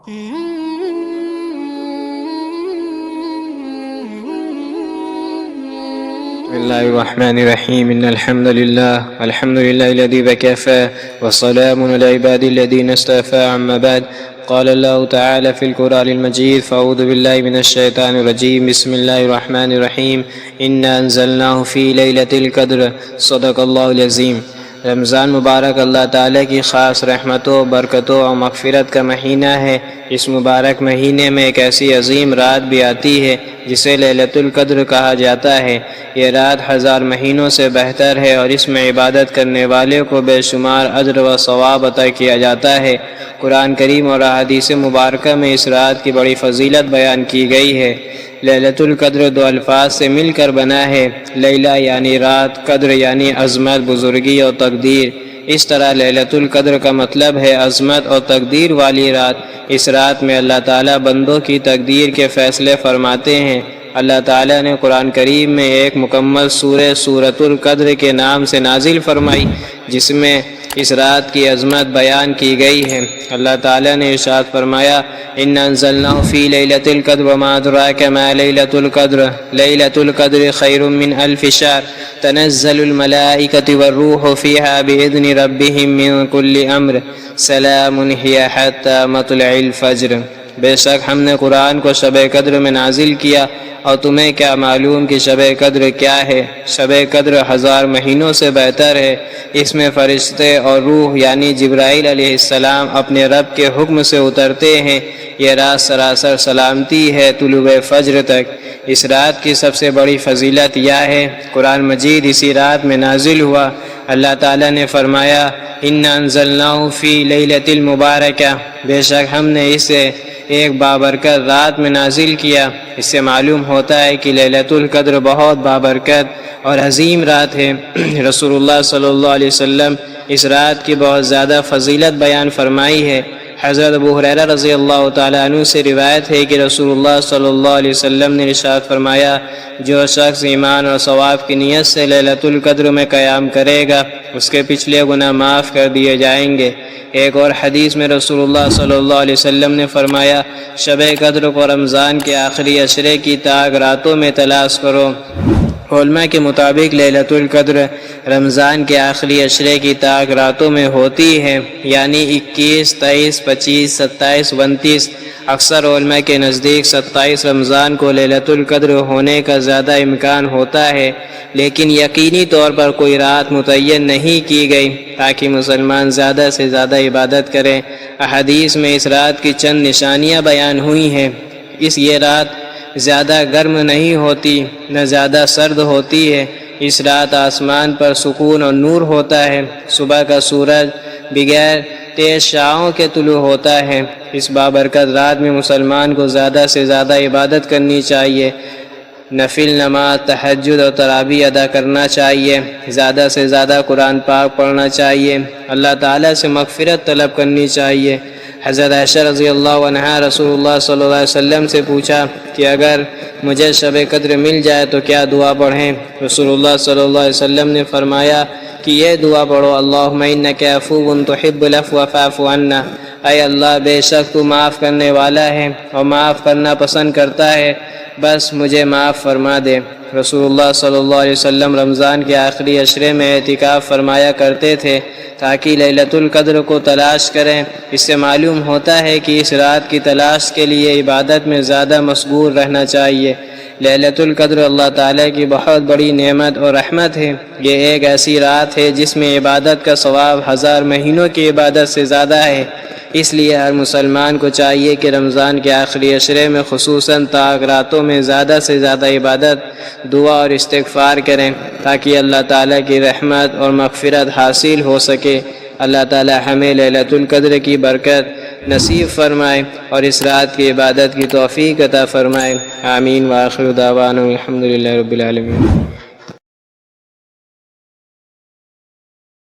بسم الله الرحمن الرحيم إن الحمد لله الذي وكفى وسلام على عباده الذين اصطفى أما بعد قال الله تعالى في القرآن المجيد فأعوذ بالله من الشيطان الرجيم بسم الله الرحمن الرحيم إنا أنزلناه في ليلة القدر صدق الله العظيم۔ رمضان مبارک اللہ تعالیٰ کی خاص رحمتوں، برکتوں اور مغفرت کا مہینہ ہے۔ اس مبارک مہینے میں ایک ایسی عظیم رات بھی آتی ہے جسے لیلۃ القدر کہا جاتا ہے۔ یہ رات ہزار مہینوں سے بہتر ہے اور اس میں عبادت کرنے والے کو بے شمار اجر و ثواب عطا کیا جاتا ہے۔ قرآن کریم اور احادیث مبارکہ میں اس رات کی بڑی فضیلت بیان کی گئی ہے۔ لیلۃ القدر دو الفاظ سے مل کر بنا ہے، لیلہ یعنی رات، قدر یعنی عظمت، بزرگی اور تقدیر۔ اس طرح لیلۃ القدر کا مطلب ہے عظمت اور تقدیر والی رات۔ اس رات میں اللہ تعالیٰ بندوں کی تقدیر کے فیصلے فرماتے ہیں۔ اللہ تعالیٰ نے قرآن کریم میں ایک مکمل سورۃ القدر کے نام سے نازل فرمائی جس میں اس رات کی عظمت بیان کی گئی ہے۔ اللہ تعالیٰ نے ارشاد فرمایا اِنَّا أَنزَلْنَاهُ فِي لَيْلَةِ الْقَدْرِ وَمَا أَدْرَاكَ مَا لَيْلَةُ الْقَدْرِ لَيْلَةُ الْقَدْرِ خَيْرٌ مِّنْ أَلْفِ شَهْرٍ تَنَزَّلُ الْمَلَائِكَةُ وَالرُّوحُ فِيهَا بِإِذْنِ رَبِّهِم مِّن كُلِّ أَمْرٍ سَلَامٌ هِيَ حَتَّىٰ مَطْلَعِ الْفَجْرِ۔ بے شک ہم نے قرآن کو شب قدر میں نازل کیا، اور تمہیں کیا معلوم کہ شب قدر کیا ہے؟ شب قدر ہزار مہینوں سے بہتر ہے۔ اس میں فرشتے اور روح یعنی جبرائیل علیہ السلام اپنے رب کے حکم سے اترتے ہیں۔ یہ رات سراسر سلامتی ہے طلوع فجر تک۔ اس رات کی سب سے بڑی فضیلت یہ ہے، قرآن مجید اسی رات میں نازل ہوا۔ اللہ تعالیٰ نے فرمایا اِنَّا أَنزَلْنَاهُ فِي لَيْلَةٍ مُبَارَكَةٍ، بے شک ہم نے اسے ایک بابرکت رات میں نازل کیا۔ اس سے معلوم ہوتا ہے کہ لیلۃ القدر بہت بابرکت اور عظیم رات ہے۔ رسول اللہ صلی اللہ علیہ وسلم اس رات کی بہت زیادہ فضیلت بیان فرمائی ہے۔ حضرت ابو ہریرہ رضی اللہ تعالیٰ عنہ سے روایت ہے کہ رسول اللہ صلی اللہ علیہ وسلم نے ارشاد فرمایا جو شخص ایمان اور ثواب کی نیت سے لیلۃ القدر میں قیام کرے گا اس کے پچھلے گناہ معاف کر دیے جائیں گے۔ ایک اور حدیث میں رسول اللہ صلی اللہ علیہ وسلم نے فرمایا شب قدر کو رمضان کے آخری عشرے کی تاک راتوں میں تلاش کرو۔ علماء کے مطابق لیلۃ القدر رمضان کے آخری عشرے کی تاک راتوں میں ہوتی ہے، یعنی 21، 23، 25، 27، 29۔ اکثر علماء کے نزدیک 27 رمضان کو لیلۃ القدر ہونے کا زیادہ امکان ہوتا ہے، لیکن یقینی طور پر کوئی رات متعین نہیں کی گئی تاکہ مسلمان زیادہ سے زیادہ عبادت کریں۔ احادیث میں اس رات کی چند نشانیاں بیان ہوئی ہیں۔ یہ رات زیادہ گرم نہیں ہوتی نہ زیادہ سرد ہوتی ہے۔ اس رات آسمان پر سکون اور نور ہوتا ہے۔ صبح کا سورج بغیر تیز شعاعوں کے طلوع ہوتا ہے۔ اس بابرکت رات میں مسلمان کو زیادہ سے زیادہ عبادت کرنی چاہیے، نفل نماز، تہجد اور تراویح ادا کرنا چاہیے، زیادہ سے زیادہ قرآن پاک پڑھنا چاہیے، اللہ تعالیٰ سے مغفرت طلب کرنی چاہیے۔ حضرت عائشہ رضی اللہ عنہا رسول اللہ صلی اللہ علیہ وسلم سے پوچھا کہ اگر مجھے شب قدر مل جائے تو کیا دعا پڑھیں؟ رسول اللہ صلی اللہ علیہ وسلم نے فرمایا کہ یہ دعا پڑھو اللہم انک عفو تحب العفو فاعف عنا، اے اللہ بے شک تو معاف کرنے والا ہے اور معاف کرنا پسند کرتا ہے، بس مجھے معاف فرما دے۔ رسول اللہ صلی اللہ علیہ وسلم رمضان کے آخری عشرے میں اعتکاف فرمایا کرتے تھے تاکہ لیلۃ القدر کو تلاش کریں۔ اس سے معلوم ہوتا ہے کہ اس رات کی تلاش کے لیے عبادت میں زیادہ مشغول رہنا چاہیے۔ لیلۃ القدر اللہ تعالیٰ کی بہت بڑی نعمت اور رحمت ہے۔ یہ ایک ایسی رات ہے جس میں عبادت کا ثواب ہزار مہینوں کی عبادت سے زیادہ ہے۔ اس لیے ہر مسلمان کو چاہیے کہ رمضان کے آخری عشرے میں خصوصاً تاک راتوں میں زیادہ سے زیادہ عبادت، دعا اور استغفار کریں تاکہ اللہ تعالیٰ کی رحمت اور مغفرت حاصل ہو سکے۔ اللہ تعالیٰ ہمیں لیلۃ القدر کی برکت نصیب فرمائے اور اس رات کی عبادت کی توفیق عطا فرمائے۔ آمین۔ وآخر دعوانا الحمدللہ رب العالمین۔